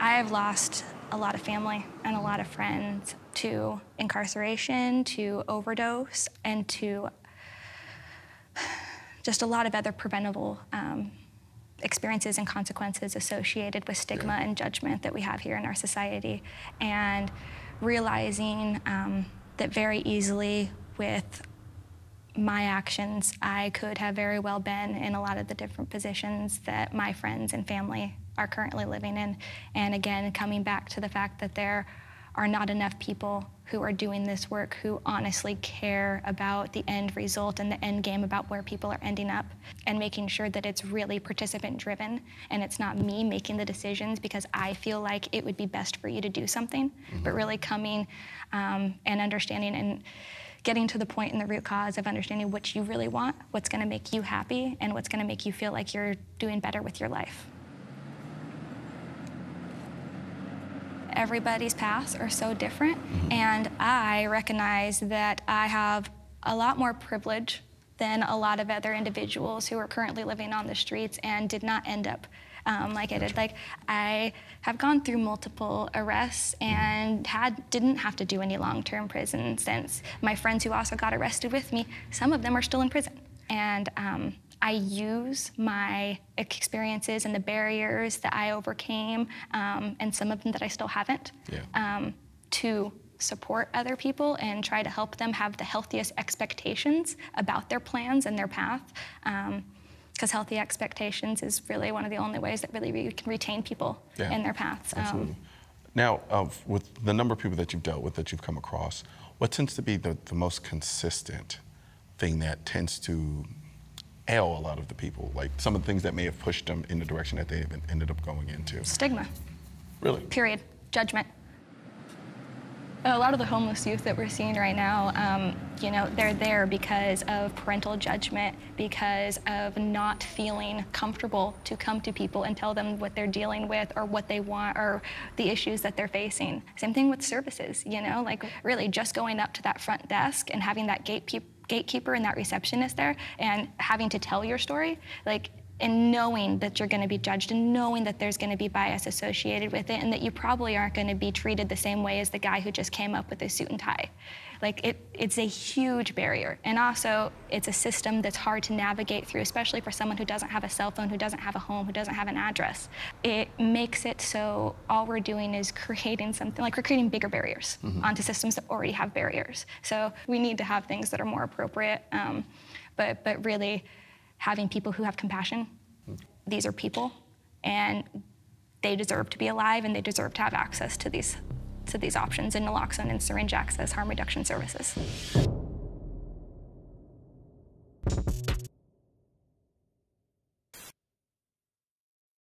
I've lost a lot of family and a lot of friends to incarceration, to overdose, and to just a lot of other preventable experiences and consequences associated with stigma and judgment that we have here in our society. And realizing that very easily with my actions, I could have very well been in a lot of the different positions that my friends and family are currently living in. And again, coming back to the fact that there are not enough people who are doing this work who honestly care about the end result and the end game about where people are ending up, and making sure that it's really participant driven and it's not me making the decisions because I feel like it would be best for you to do something, but really coming and understanding and getting to the point in the root cause of understanding what you really want, what's gonna make you happy, and what's gonna make you feel like you're doing better with your life. Everybody's paths are so different, and I recognize that I have a lot more privilege than a lot of other individuals who are currently living on the streets and did not end up like I did. Like, I have gone through multiple arrests and didn't have to do any long-term prison since. My friends who also got arrested with me, some of them are still in prison. And I use my experiences and the barriers that I overcame, and some of them that I still haven't, to support other people and try to help them have the healthiest expectations about their plans and their path. Because healthy expectations is really one of the only ways that really can retain people in their paths. Absolutely. Now, with the number of people that you've dealt with, that you've come across, what tends to be the most consistent thing that tends to ail a lot of the people? Like some of the things that may have pushed them in the direction that they ended up going into? Stigma. Really? Period. Judgment. A lot of the homeless youth that we're seeing right now, you know, they're there because of parental judgment, because of not feeling comfortable to come to people and tell them what they're dealing with or what they want or the issues that they're facing. Same thing with services, you know, like really just going up to that front desk and having that gatekeeper and that receptionist there and having to tell your story, like, and knowing that you're gonna be judged and knowing that there's gonna be bias associated with it and that you probably aren't gonna be treated the same way as the guy who just came up with his suit and tie. Like, it's a huge barrier. And also, it's a system that's hard to navigate through, especially for someone who doesn't have a cell phone, who doesn't have a home, who doesn't have an address. It makes it so all we're doing is creating something, like we're creating bigger barriers onto systems that already have barriers. So we need to have things that are more appropriate, but really, having people who have compassion. These are people, and they deserve to be alive, and they deserve to have access to these options in naloxone and syringe access harm reduction services.